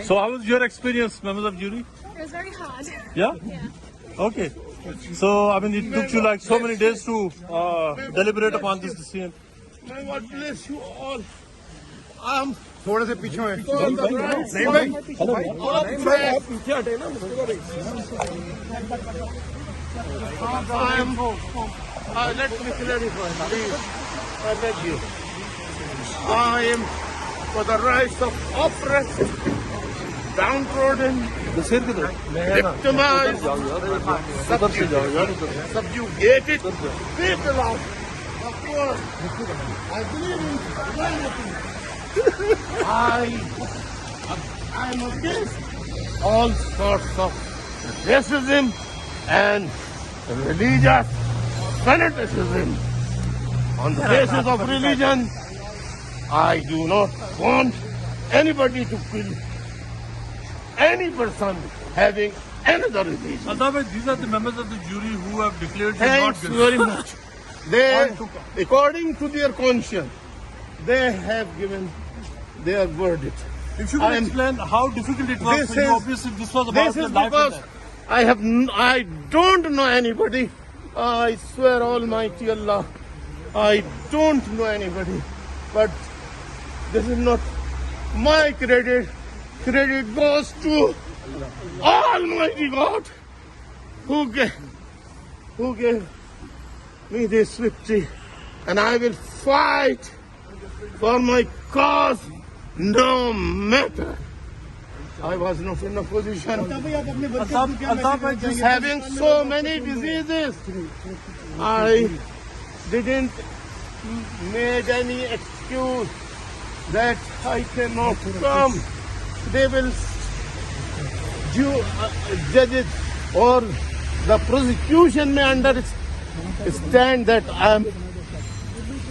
So how was your experience, members of jury? It was very hard. Yeah? Okay. So, I mean, it took you like so many days to deliberate upon this decision. May God bless you all. I'm थोड़े से पीछे हैं on the right side of track. Let me clarify, please. I beg you. I am for the rights of oppressed, downtrodden, victimized, subjugated people of the world. I believe in humanity. I am against all sorts of racism and religious fanaticism. On the basis of religion, I do not want anybody to kill any person having another religion. Altaf, these are the members of the jury who have declared you not Thanks guilty. very much. They, according to their conscience, they have given their verdict. If you could explain how difficult it was This for you, is- obviously this was about This the is life and because death. I don't know anybody. I swear Almighty Allah, I don't know anybody. But this is not my credit. Credit goes to Almighty God who gave me this victory. And I will fight for my cause no matter. I was not in a position Altaf, I just having so many diseases. I didn't make any excuse that I cannot come. They will judge it, or the prosecution may understand that I am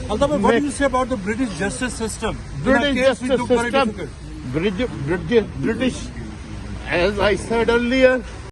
Altaf, what do you say about the British justice system? British In a case which justice looked very system. difficult. British, as I said earlier,